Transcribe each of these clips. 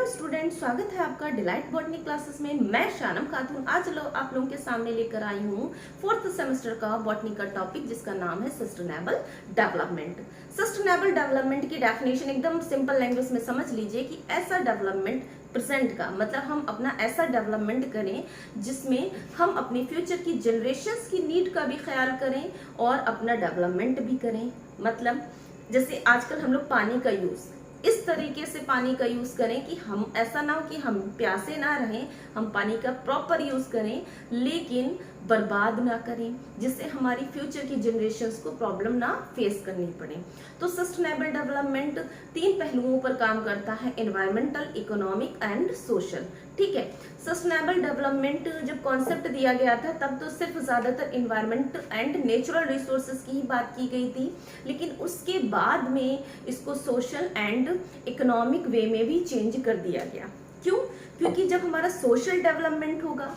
Hello student, स्वागत है आपका डिलाइट बॉटनी क्लासेस में। मैं शानम खातून आज आप लोगों के सामने लेकर आई हूँ फोर्थ सेमेस्टर का बॉटनी का टॉपिक जिसका नाम है सस्टेनेबल डेवलपमेंट। सस्टेनेबल डेवलपमेंट की डेफिनेशन एकदम सिंपल लैंग्वेज में समझ लीजिए कि ऐसा डेवलपमेंट प्रेजेंट का मतलब हम अपना ऐसा डेवलपमेंट करें जिसमें हम अपनी फ्यूचर की जनरेशंस की नीड का भी ख्याल करें और अपना डेवलपमेंट भी करें। मतलब जैसे आजकल हम लोग पानी का यूज इस तरीके से पानी का यूज करें कि हम ऐसा ना हो कि हम प्यासे ना रहें, हम पानी का प्रॉपर यूज करें लेकिन बर्बाद ना करें, जिससे हमारी फ्यूचर की जनरेशंस को प्रॉब्लम ना फेस करनी पड़े। तो सस्टेनेबल डेवलपमेंट 3 पहलुओं पर काम करता है, एनवायरमेंटल, इकोनॉमिक एंड सोशल। ठीक है, सस्टेनेबल डेवलपमेंट जब कॉन्सेप्ट दिया गया था तब तो सिर्फ ज्यादातर इन्वायरमेंट एंड नेचुरल रिसोर्सेज की ही बात की गई थी, लेकिन उसके बाद में इसको सोशल एंड इकोनॉमिक वे में भी चेंज कर दिया गया। क्यों? क्योंकि जब हमारा सोशल डेवलपमेंट होगा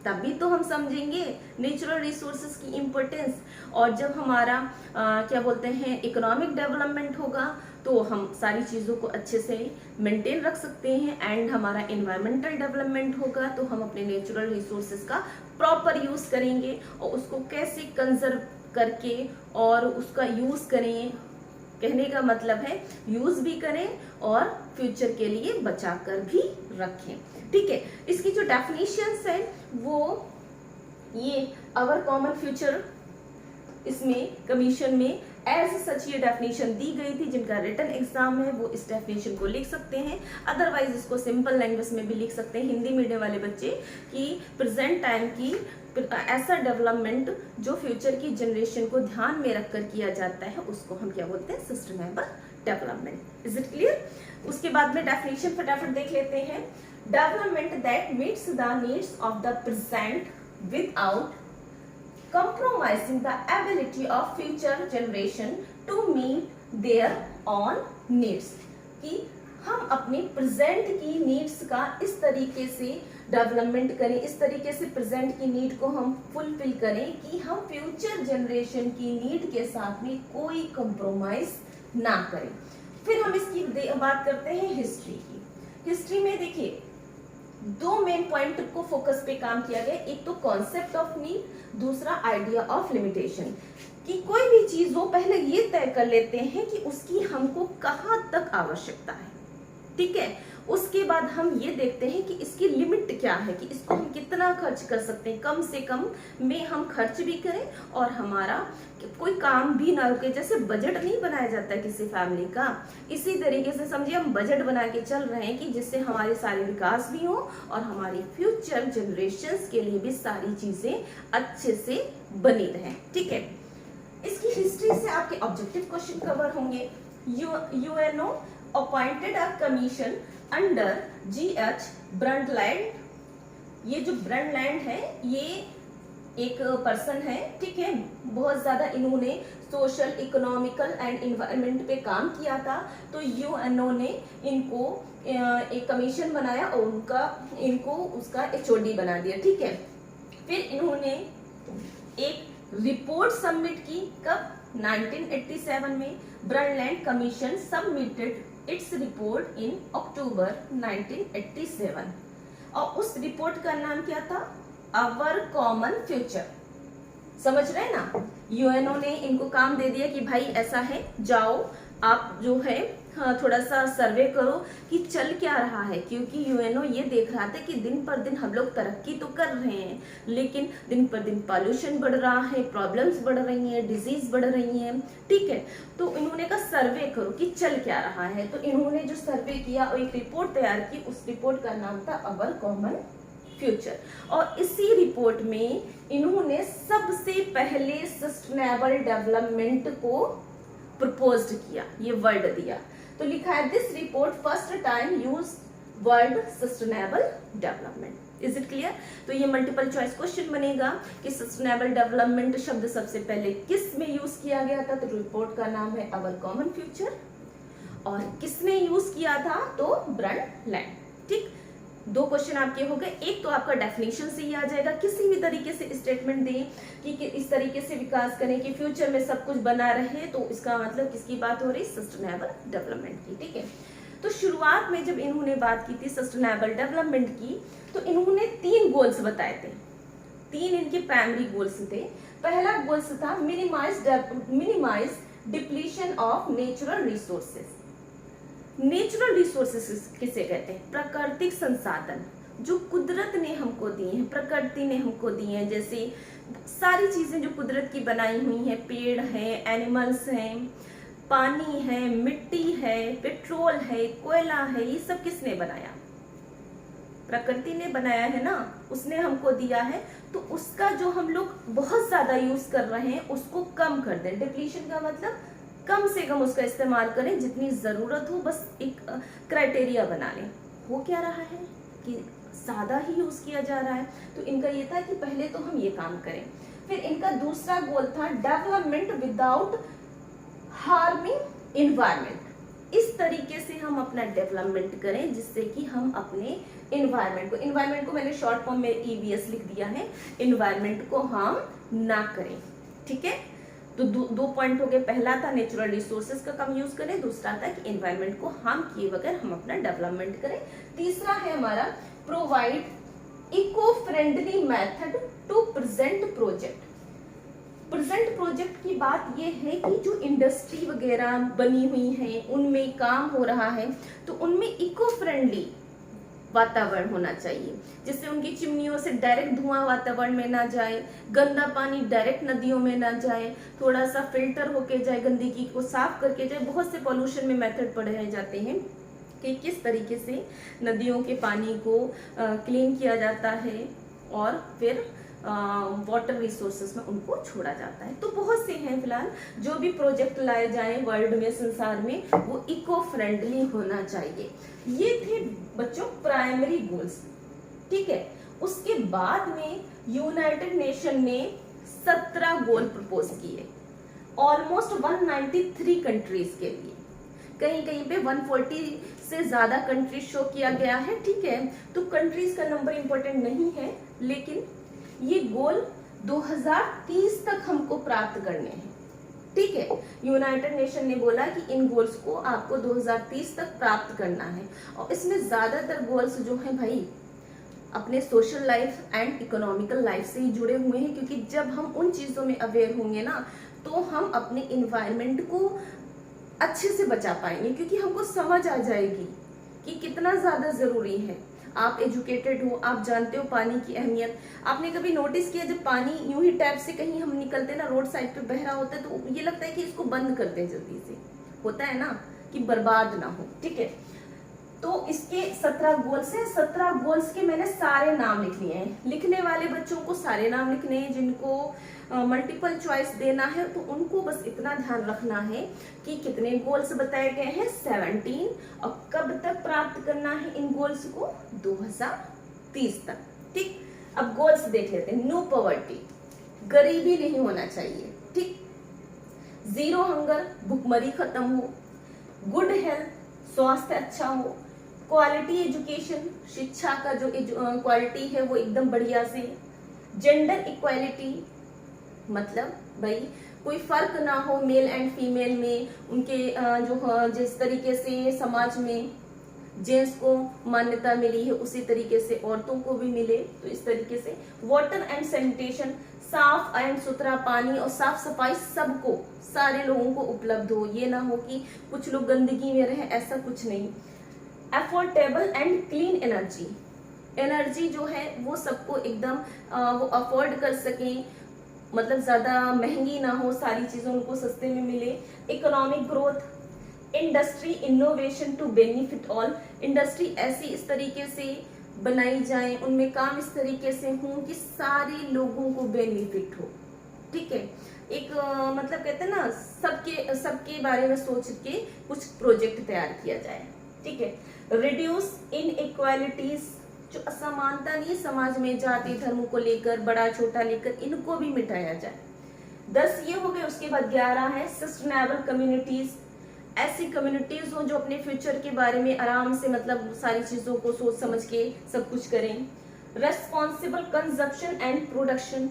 तभी तो हम समझेंगे नेचुरल रिसोर्सेज की इम्पोर्टेंस, और जब हमारा क्या बोलते हैं इकोनॉमिक डेवलपमेंट होगा तो हम सारी चीज़ों को अच्छे से मेंटेन रख सकते हैं, एंड हमारा इन्वायरमेंटल डेवलपमेंट होगा तो हम अपने नेचुरल रिसोर्सेज का प्रॉपर यूज़ करेंगे और उसको कैसे कंजर्व करके और उसका यूज़ करें। कहने का मतलब है यूज भी करें और फ्यूचर के लिए बचा कर भी रखें। ठीक है, इसकी जो डेफिनेशंस है वो ये अवर कॉमन फ्यूचर इसमें कमीशन में एज सच ये डेफिनेशन दी गई थी। जिनका रिटन एग्जाम है वो इस डेफिनेशन को लिख सकते हैं, अदरवाइज इसको सिंपल लैंग्वेज में भी लिख सकते हैं हिंदी मीडियम वाले बच्चे कि प्रेजेंट टाइम की ऐसा डेवलपमेंट जो फ्यूचर की जनरेशन को ध्यान में रखकर किया जाता है उसको हम क्या बोलते हैं, sustainable development. Is it clear? उसके बाद में डेफिनेशन फटाफट देख लेते हैं। Development that meets the needs of the present without compromising the ability of future generation to meet their own needs। कि हम अपने प्रेजेंट की नीड्स का इस तरीके से डेवलपमेंट करें, इस तरीके से प्रेजेंट की नीड को हम फुलफिल करें कि हम फ्यूचर जनरेशन की नीड के साथ में कोई कंप्रोमाइज ना करें। फिर हम इसकी बात करते हैं हिस्ट्री की। हिस्ट्री में देखिए 2 मेन पॉइंट को फोकस पे काम किया गया, एक तो कॉन्सेप्ट ऑफ नीड, दूसरा आइडिया ऑफ लिमिटेशन। कि कोई भी चीज हो पहले ये तय कर लेते हैं कि उसकी हमको कहाँ तक आवश्यकता है। ठीक है, उसके बाद हम ये देखते हैं कि इसकी लिमिट क्या है, कि इसको हम कितना खर्च कर सकते हैं, कम से कम में हम खर्च भी करें और हमारा कोई काम भी ना रुके। जैसे बजट नहीं बनाया जाता है किसी फैमिली का, इसी तरीके से समझिए हम बजट बना के चल रहे हैं कि जिससे हमारे सारे विकास भी हो और हमारी फ्यूचर जनरेशंस के लिए भी सारी चीजें अच्छे से बनी रहे। ठीक है, इसकी हिस्ट्री से आपके ऑब्जेक्टिव क्वेश्चन कवर होंगे। UNO appointed a commission under GH Brundtland. ये जो ब्रंडलैंड है ये एक पर्सन है, ठीक है, बहुत ज्यादा इन्होंने सोशल, इकोनॉमिकल एंड इन्वायरमेंट पे काम किया था। तो यूएनओ ने इनको एक कमीशन बनाया और इनको उसका एचओडी बना दिया। ठीक है, फिर इन्होंने एक रिपोर्ट सबमिट की, कब? 1987 में। Brundtland commission submitted its report in October 1987 और उस रिपोर्ट का नाम क्या था? Our common future. समझ रहे ना? यूएनओ ने इनको काम दे दिया कि भाई ऐसा है, जाओ आप जो है थोड़ा सा सर्वे करो कि चल क्या रहा है, क्योंकि यूएनओ ये देख रहा था कि दिन पर दिन हम लोग तरक्की तो कर रहे हैं लेकिन दिन पर दिन पॉल्यूशन बढ़ रहा है, प्रॉब्लम्स बढ़ रही हैं, डिजीज बढ़ रही हैं। ठीक है, तो इन्होंने कहा सर्वे करो कि चल क्या रहा है। तो इन्होंने जो सर्वे किया और एक रिपोर्ट तैयार की, उस रिपोर्ट का नाम था अवर कॉमन फ्यूचर। और इसी रिपोर्ट में इन्होंने सबसे पहले सस्टेनेबल डेवलपमेंट को प्रपोज किया, ये वर्ड दिया। तो लिखा है this report first time use word sustainable development. Is it clear? तो ये मल्टीपल चॉइस क्वेश्चन बनेगा कि सस्टेनेबल डेवलपमेंट शब्द सबसे पहले किस में यूज किया गया था? तो रिपोर्ट का नाम है अवर कॉमन फ्यूचर। और किसने यूज किया था? तो ब्रंडलैंड। ठीक, 2 क्वेश्चन आपके हो गए। एक तो आपका डेफिनेशन से ही आ जाएगा, किसी भी तरीके से स्टेटमेंट दें कि इस तरीके से विकास करें कि फ्यूचर में सब कुछ बना रहे, तो इसका मतलब किसकी बात हो रही? सस्टेनेबल डेवलपमेंट की। ठीक है, तो शुरुआत में जब इन्होंने बात की थी सस्टेनेबल डेवलपमेंट की, तो इन्होंने 3 गोल्स बताए थे। 3 इनके प्राइमरी गोल्स थे। पहला गोल्स था minimise depletion of natural resources. Natural resources किसे कहते हैं? प्राकृतिक संसाधन जो कुदरत ने हमको दिए हैं, प्रकृति ने हमको दिए हैं, जैसे सारी चीजें जो कुदरत की बनाई हुई हैं, पेड़ हैं, एनिमल्स हैं, पानी है, मिट्टी है, पेट्रोल है, कोयला है, ये सब किसने बनाया? प्रकृति ने बनाया है ना, उसने हमको दिया है। तो उसका जो हम लोग बहुत ज्यादा यूज कर रहे हैं उसको कम कर दें। डिप्लीशन का मतलब कम से कम उसका इस्तेमाल करें, जितनी जरूरत हो बस एक क्राइटेरिया बना लें। हो क्या रहा है कि ज्यादा ही यूज किया जा रहा है। तो इनका ये था कि पहले तो हम ये काम करें। फिर इनका दूसरा गोल था डेवलपमेंट विदाउट हार्मिंग एनवायरमेंट। इस तरीके से हम अपना डेवलपमेंट करें जिससे कि हम अपने एनवायरमेंट को मैंने शॉर्ट फॉर्म में EVS लिख दिया है, एनवायरमेंट को हार्म ना करें। ठीक है, तो दो पॉइंट हो गए। पहला था नेचुरल रिसोर्सेज का कम यूज करें, दूसरा था कि एनवायरमेंट को हार्म किए बगैर हम अपना डेवलपमेंट करें। तीसरा है हमारा provide eco friendly method to present project. Present project की बात यह है कि जो इंडस्ट्री वगैरह बनी हुई है, उनमें काम हो रहा है, तो उनमें इको फ्रेंडली वातावरण होना चाहिए, जिससे उनकी चिमनियों से डायरेक्ट धुआं वातावरण में ना जाए, गंदा पानी डायरेक्ट नदियों में ना जाए, थोड़ा सा फिल्टर होके जाए, गंदगी को साफ करके जाए। बहुत से पॉल्यूशन में मेथड पढ़ाए जाते हैं कि किस तरीके से नदियों के पानी को क्लीन किया जाता है और फिर वाटर रिसोर्सेस में उनको छोड़ा जाता है। तो बहुत से हैं फिलहाल जो भी प्रोजेक्ट लाए जाएं वर्ल्ड में, संसार में, वो इको फ्रेंडली होना चाहिए। ये थे बच्चों प्राइमरी गोल्स। ठीक है, उसके बाद में यूनाइटेड नेशन ने 17 गोल प्रपोज किए, ऑलमोस्ट 193 कंट्रीज के लिए। कहीं कहीं पे 140 से ज्यादा कंट्रीज शो किया गया है। ठीक है, तो कंट्रीज का नंबर इंपॉर्टेंट नहीं है, लेकिन ये गोल 2030 तक हमको प्राप्त करने हैं। ठीक है, यूनाइटेड नेशन ने बोला कि इन गोल्स को आपको 2030 तक प्राप्त करना है। और इसमें ज्यादातर गोल्स जो हैं भाई अपने social life and economical life से ही जुड़े हुए हैं, क्योंकि जब हम उन चीजों में अवेयर होंगे ना, तो हम अपने इन्वायरमेंट को अच्छे से बचा पाएंगे, क्योंकि हमको समझ आ जाएगी कि कितना ज्यादा जरूरी है। आप एजुकेटेड हो, आप जानते हो पानी की अहमियत। आपने कभी नोटिस किया जब पानी यूं ही टैप से कहीं हम निकलते ना, रोड साइड पे बह रहा होता है, तो ये लगता है कि इसको बंद कर दें जल्दी से, होता है ना कि बर्बाद ना हो। ठीक है, तो इसके 17 गोल्स हैं। 17 गोल्स के मैंने सारे नाम लिख लिए हैं। लिखने वाले बच्चों को सारे नाम लिखने हैं, जिनको मल्टीपल चॉइस देना है तो उनको बस इतना ध्यान रखना है कि कितने गोल्स बताए गए हैं, 17, और कब तक प्राप्त करना है इन गोल्स को, 2030 तक। ठीक, अब गोल्स देख लेते हैं। नो पॉवर्टी, गरीबी नहीं होना चाहिए। ठीक, जीरो हंगर, भुखमरी खत्म हो, गुड हेल्थ, स्वास्थ्य अच्छा हो, क्वालिटी एजुकेशन, शिक्षा का जो क्वालिटी है वो एकदम बढ़िया से, जेंडर इक्वालिटी, मतलब भाई कोई फर्क ना हो मेल एंड फीमेल में, उनके जो जिस तरीके से समाज में जेंट्स को मान्यता मिली है उसी तरीके से औरतों को भी मिले, तो इस तरीके से। वाटर एंड सैनिटेशन, साफ एंड सुथरा पानी और साफ सफाई सबको, सारे लोगों को उपलब्ध हो, ये ना हो कि कुछ लोग गंदगी में रहे, ऐसा कुछ नहीं। Affordable and clean energy, energy जो है वो सबको एकदम वो अफोर्ड कर सकें, मतलब ज्यादा महंगी ना हो, सारी चीजें उनको सस्ते में मिले। Economic growth, industry innovation to benefit all, industry ऐसी इस तरीके से बनाई जाए, उनमें काम इस तरीके से हो कि सारे लोगों को बेनिफिट हो। ठीक है, एक मतलब कहते हैं ना, सबके बारे में सोच के कुछ प्रोजेक्ट तैयार किया जाए। ठीक है, रिड्यूस इनइक्वालिटीज, जो असमानता नहीं समाज में, जाति धर्म को लेकर, बड़ा छोटा लेकर, इनको भी मिटाया जाए। 10 ये हो गए। उसके बाद 11 है सस्टेनेबल कम्युनिटीज, ऐसी कम्युनिटीज हो जो अपने फ्यूचर के बारे में आराम से, मतलब सारी चीजों को सोच समझ के सब कुछ करें। रेस्पॉन्सिबल कंजप्शन एंड प्रोडक्शन,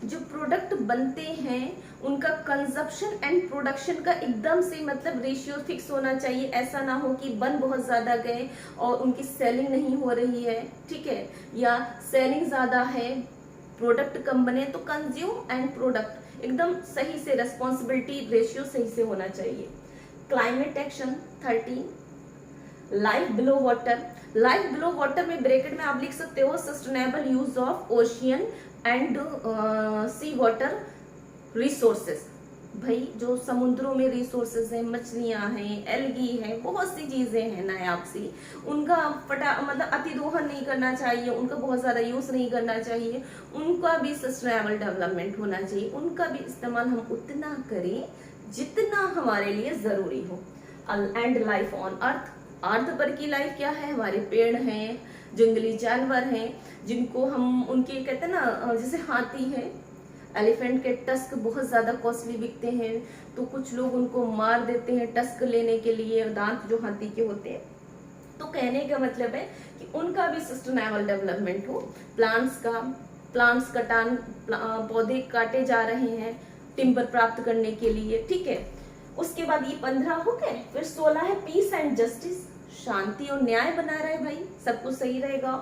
जो प्रोडक्ट बनते हैं उनका कंजप्शन एंड प्रोडक्शन का एकदम से मतलब रेशियो फिक्स होना चाहिए। ऐसा ना हो कि बन बहुत ज्यादा गए और उनकी सेलिंग नहीं हो रही है, ठीक है, या सेलिंग ज्यादा है प्रोडक्ट कम बने, तो कंज्यूम एंड प्रोडक्ट एकदम सही से रेस्पॉन्सिबिलिटी रेशियो सही से होना चाहिए। Climate action 13, life below water. Life below water में ब्रैकेट में आप लिख सकते हो sustainable use of ocean and sea water resources. भाई जो समुद्रों में रिसोर्सेज हैं, मछलियां हैं, एल्गी है, बहुत सी चीजें हैं नायाब सी, उनका मतलब अतिदोहन नहीं करना चाहिए, उनका बहुत ज्यादा यूज नहीं करना चाहिए, उनका भी सस्टेनेबल डेवलपमेंट होना चाहिए, उनका भी इस्तेमाल हम उतना करें जितना हमारे लिए जरूरी हो। And life on earth. Earth पर की लाइफ क्या है, हमारे पेड़ हैं, जंगली जानवर हैं, जिनको हम उनके कहते हैं ना, जैसे हाथी है, एलिफेंट के टस्क बहुत ज्यादा कॉस्टली बिकते हैं, तो कुछ लोग उनको मार देते हैं टस्क लेने के लिए, दांत जो हाथी के होते हैं। तो कहने का मतलब है कि उनका भी सस्टेनेबल डेवलपमेंट हो। प्लांट्स कटान, पौधे काटे जा रहे हैं टिम्बर प्राप्त करने के लिए, ठीक है। उसके बाद ये 15 हो गए। फिर 16 है पीस एंड जस्टिस, शांति और न्याय बना रहे भाई, सब कुछ सही रहेगा।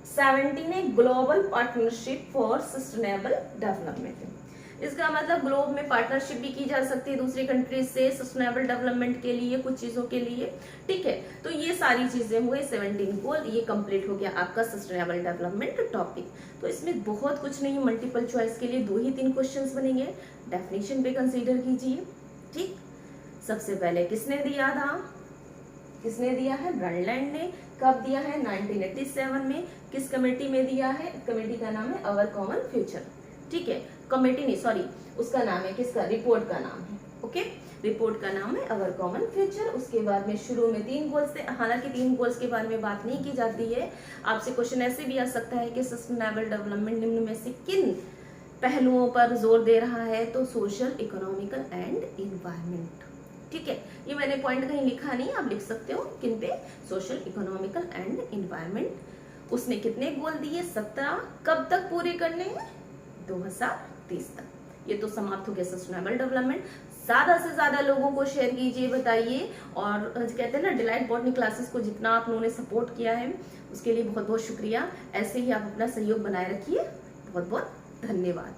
17 है global partnership for sustainable development. इसका मतलब ग्लोब में पार्टनरशिप भी की जा सकती है दूसरी कंट्रीज से सस्टेनेबल डेवलपमेंट के लिए, कुछ चीजों के लिए, ठीक है। तो ये सारी चीजें हुए 17 गोल, ये कंप्लीट हो गया आपका सस्टेनेबल डेवलपमेंट टॉपिक। तो इसमें बहुत कुछ नहीं, मल्टीपल चॉइस के लिए 2 ही 3 क्वेश्चंस बनेंगे। डेफिनेशन पे कंसीडर कीजिए, ठीक। सबसे पहले किसने दिया था, किसने दिया है, ब्रंडलैंड ने। कब दिया है, 1987 में। किस कमेटी में दिया है, कमेटी का नाम है अवर कॉमन फ्यूचर, ठीक है। कमेटी नहीं, सॉरी, उसका नाम है किसका, रिपोर्ट का नाम है, ओके। रिपोर्ट का नाम है अवर कॉमन फ्यूचर। उसके बाद में शुरू में 3 गोल्स थे, हालांकि 3 गोल्स के बारे में बात नहीं की जाती है। आपसे क्वेश्चन ऐसे भी आ सकता है कि सस्टेनेबल डेवलपमेंट निम्न में से किन पहलुओं पर जोर दे रहा है, तो सोशल, इकोनॉमिकल एंड इन्वायरमेंट, ठीक है। ये मैंने पॉइंट कहीं लिखा नहीं, आप लिख सकते हो किन पे, सोशल, इकोनॉमिकल एंड इन्वायरमेंट। उसने कितने गोल दिए, 17। कब तक पूरे करने हैं, 2030 तक। ये तो समाप्त हो गया सस्टेनेबल डेवलपमेंट। ज्यादा से ज्यादा लोगों को शेयर कीजिए, बताइए, और कहते हैं ना डिलाइट बॉटनी क्लासेस को जितना आप लोगों ने सपोर्ट किया है उसके लिए बहुत बहुत शुक्रिया। ऐसे ही आप अपना सहयोग बनाए रखिए। बहुत बहुत धन्यवाद।